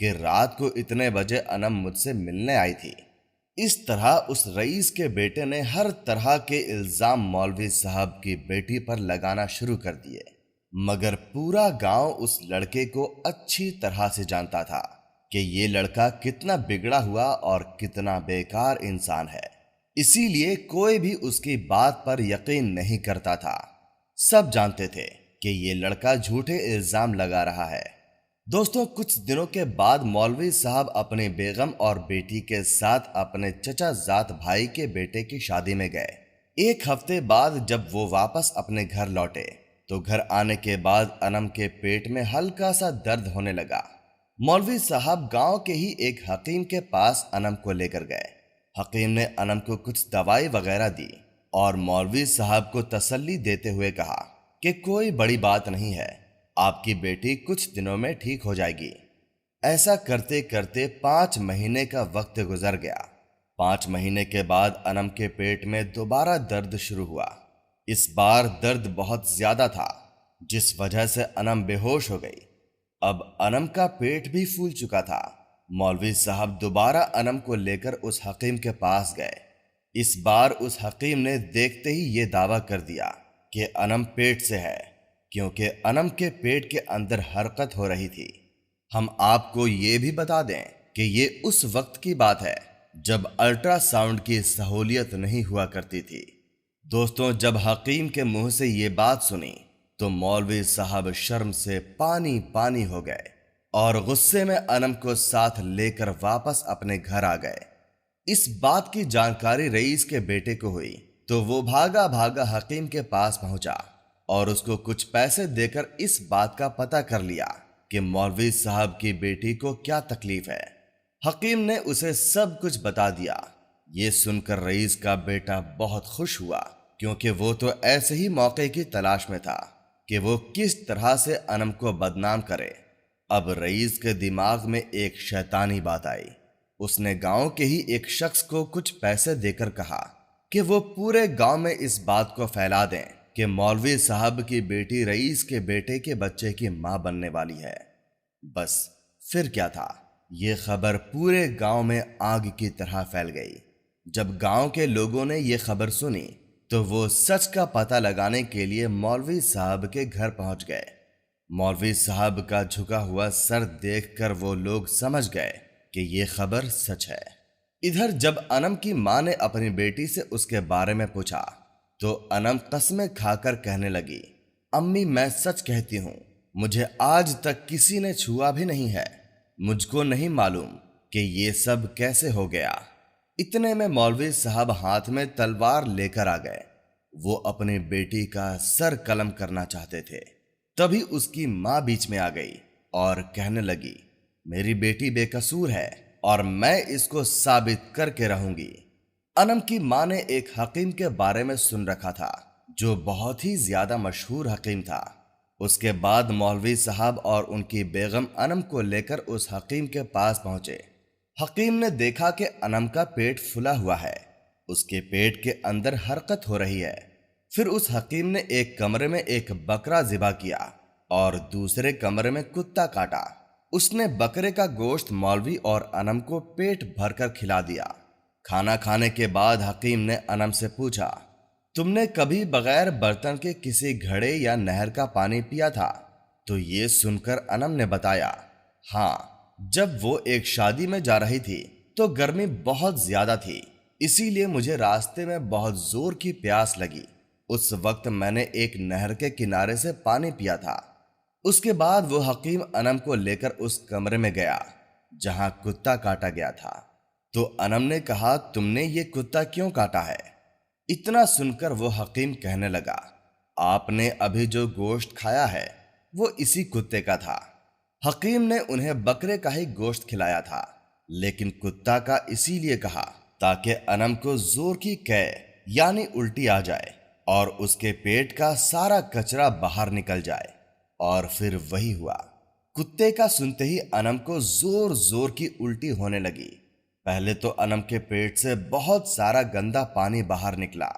کہ رات کو اتنے بجے انم مجھ سے ملنے آئی تھی۔ اس طرح اس رئیس کے بیٹے نے ہر طرح کے الزام مولوی صاحب کی بیٹی پر لگانا شروع کر دیے، مگر پورا گاؤں اس لڑکے کو اچھی طرح سے جانتا تھا کہ یہ لڑکا کتنا بگڑا ہوا اور کتنا بیکار انسان ہے، اسی لیے کوئی بھی اس کی بات پر یقین نہیں کرتا تھا۔ سب جانتے تھے کہ یہ لڑکا جھوٹے الزام لگا رہا ہے۔ دوستوں، کچھ دنوں کے بعد مولوی صاحب اپنی بیگم اور بیٹی کے ساتھ اپنے چچا زاد بھائی کے بیٹے کی شادی میں گئے۔ ایک ہفتے بعد جب وہ واپس اپنے گھر لوٹے تو گھر آنے کے بعد انم کے پیٹ میں ہلکا سا درد ہونے لگا۔ مولوی صاحب گاؤں کے ہی ایک حکیم کے پاس انم کو لے کر گئے۔ حکیم نے انم کو کچھ دوائی وغیرہ دی اور مولوی صاحب کو تسلی دیتے ہوئے کہا کہ کوئی بڑی بات نہیں ہے، آپ کی بیٹی کچھ دنوں میں ٹھیک ہو جائے گی۔ ایسا کرتے کرتے 5 مہینے کا وقت گزر گیا۔ 5 مہینے کے بعد انم کے پیٹ میں دوبارہ درد شروع ہوا۔ اس بار درد بہت زیادہ تھا، جس وجہ سے انم بے ہوش ہو گئی۔ اب انم کا پیٹ بھی پھول چکا تھا۔ مولوی صاحب دوبارہ انم کو لے کر اس حکیم کے پاس گئے۔ اس بار اس حکیم نے دیکھتے ہی یہ دعویٰ کر دیا کہ انم پیٹ سے ہے، کیونکہ انم کے پیٹ کے اندر حرکت ہو رہی تھی۔ ہم آپ کو یہ بھی بتا دیں کہ یہ اس وقت کی بات ہے جب الٹرا ساؤنڈ کی سہولیت نہیں ہوا کرتی تھی۔ دوستوں، جب حکیم کے منہ سے یہ بات سنی تو مولوی صاحب شرم سے پانی پانی ہو گئے اور غصے میں انم کو ساتھ لے کر واپس اپنے گھر آ گئے۔ اس بات کی جانکاری رئیس کے بیٹے کو ہوئی تو وہ بھاگا بھاگا حکیم کے پاس پہنچا اور اس کو کچھ پیسے دے کر اس بات کا پتہ کر لیا کہ مولوی صاحب کی بیٹی کو کیا تکلیف ہے۔ حکیم نے اسے سب کچھ بتا دیا۔ یہ سن کر رئیس کا بیٹا بہت خوش ہوا، کیونکہ وہ تو ایسے ہی موقع کی تلاش میں تھا کہ وہ کس طرح سے انم کو بدنام کرے۔ اب رئیس کے دماغ میں ایک شیطانی بات آئی۔ اس نے گاؤں کے ہی ایک شخص کو کچھ پیسے دے کر کہا کہ وہ پورے گاؤں میں اس بات کو پھیلا دیں کہ مولوی صاحب کی بیٹی رئیس کے بیٹے کے بچے کی ماں بننے والی ہے۔ بس پھر کیا تھا، یہ خبر پورے گاؤں میں آگ کی طرح پھیل گئی۔ جب گاؤں کے لوگوں نے یہ خبر سنی تو وہ سچ کا پتہ لگانے کے لیے مولوی صاحب کے گھر پہنچ گئے۔ مولوی صاحب کا جھکا ہوا سر دیکھ کر وہ لوگ سمجھ گئے کہ یہ خبر سچ ہے۔ ادھر جب انم کی ماں نے اپنی بیٹی سے اس کے بارے میں پوچھا تو انم قسمیں کھا کر کہنے لگی، امی میں سچ کہتی ہوں، مجھے آج تک کسی نے چھوا بھی نہیں ہے، مجھ کو نہیں معلوم کہ یہ سب کیسے ہو گیا۔ اتنے میں مولوی صاحب ہاتھ میں تلوار لے کر آ گئے۔ وہ اپنی بیٹی کا سر قلم کرنا چاہتے تھے، تبھی اس کی ماں بیچ میں آ گئی اور کہنے لگی، میری بیٹی بے قصور ہے اور میں اس کو ثابت کر کے رہوں گی۔ انم کی ماں نے ایک حکیم کے بارے میں سن رکھا تھا جو بہت ہی زیادہ مشہور حکیم تھا۔ اس کے بعد مولوی صاحب اور ان کی بیگم انم کو لے کر اس حکیم کے پاس پہنچے۔ حکیم نے دیکھا کہ انم کا پیٹ پھلا ہوا ہے، اس کے پیٹ کے اندر حرکت ہو رہی ہے۔ پھر اس حکیم نے ایک کمرے میں ایک بکرا ذبح کیا اور دوسرے کمرے میں کتا کاٹا۔ اس نے بکرے کا گوشت مولوی اور انم کو پیٹ بھر کر کھلا دیا۔ کھانا کھانے کے بعد حکیم نے انم سے پوچھا، تم نے کبھی بغیر برتن کے کسی گھڑے یا نہر کا پانی پیا تھا؟ تو یہ سن کر انم نے بتایا، ہاں، جب وہ ایک شادی میں جا رہی تھی تو گرمی بہت زیادہ تھی، اسی لیے مجھے راستے میں بہت زور کی پیاس لگی۔ اس وقت میں نے ایک نہر کے کنارے سے پانی پیا تھا۔ اس کے بعد وہ حکیم انم کو لے کر اس کمرے میں گیا جہاں کتا کاٹا گیا تھا۔ تو انم نے کہا، تم نے یہ کتا کیوں کاٹا ہے؟ اتنا سن کر وہ حکیم کہنے لگا، آپ نے ابھی جو گوشت کھایا ہے وہ اسی کتے کا تھا۔ حکیم نے انہیں بکرے کا ہی گوشت کھلایا تھا، لیکن کتا کا اسی لیے کہا تاکہ انم کو زور کی قے یعنی الٹی آ جائے اور اس کے پیٹ کا سارا کچرا باہر نکل جائے۔ اور پھر وہی ہوا۔ کتے کا سنتے ہی انم کو زور زور کی الٹی ہونے لگی۔ پہلے تو انم کے پیٹ سے بہت سارا گندا پانی باہر نکلا،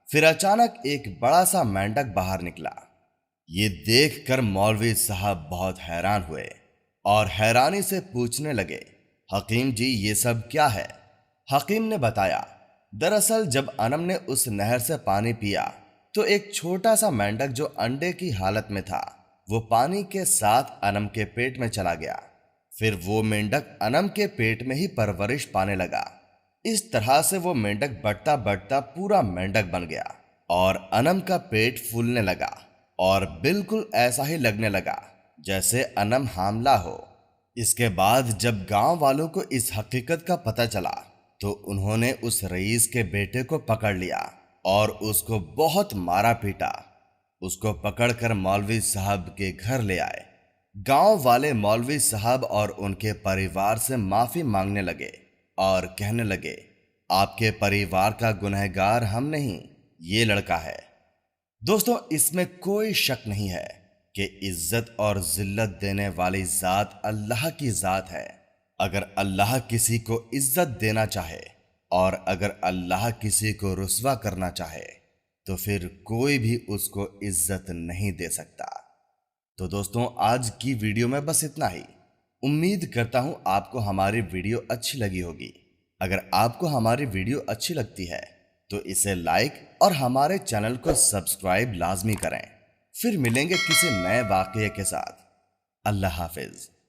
پھر اچانک ایک بڑا سا مینڈک باہر نکلا۔ یہ دیکھ کر مولوی صاحب بہت حیران ہوئے۔ اور حیرانی سے پوچھنے لگے، حکیم جی یہ سب کیا ہے؟ حکیم نے بتایا، دراصل جب انم نے اس نہر سے پانی پیا تو ایک چھوٹا سا مینڈک جو انڈے کی حالت میں تھا وہ پانی کے ساتھ انم کے پیٹ میں چلا گیا۔ پھر وہ مینڈک انم کے پیٹ میں ہی پرورش پانے لگا۔ اس طرح سے وہ مینڈک بڑھتا بڑھتا پورا مینڈک بن گیا اور انم کا پیٹ پھولنے لگا اور بالکل ایسا ہی لگنے لگا جیسے انم حاملہ ہو۔ اس کے بعد جب گاؤں والوں کو اس حقیقت کا پتہ چلا تو انہوں نے اس رئیس کے بیٹے کو پکڑ لیا اور اس کو بہت مارا پیٹا۔ اس کو پکڑ کر مولوی صاحب کے گھر لے آئے۔ گاؤں والے مولوی صاحب اور ان کے پریوار سے معافی مانگنے لگے اور کہنے لگے، آپ کے پریوار کا گنہگار ہم نہیں، یہ لڑکا ہے۔ دوستوں، اس میں کوئی شک نہیں ہے کہ عزت اور ذلت دینے والی ذات اللہ کی ذات ہے۔ اگر اللہ کسی کو عزت دینا چاہے اور اگر اللہ کسی کو رسوا کرنا چاہے تو پھر کوئی بھی اس کو عزت نہیں دے سکتا۔ تو دوستوں، آج کی ویڈیو میں بس اتنا ہی۔ امید کرتا ہوں آپ کو ہماری ویڈیو اچھی لگی ہوگی۔ اگر آپ کو ہماری ویڈیو اچھی لگتی ہے تو اسے لائک اور ہمارے چینل کو سبسکرائب لازمی کریں۔ پھر ملیں گے کسی نئے واقعے کے ساتھ۔ اللہ حافظ۔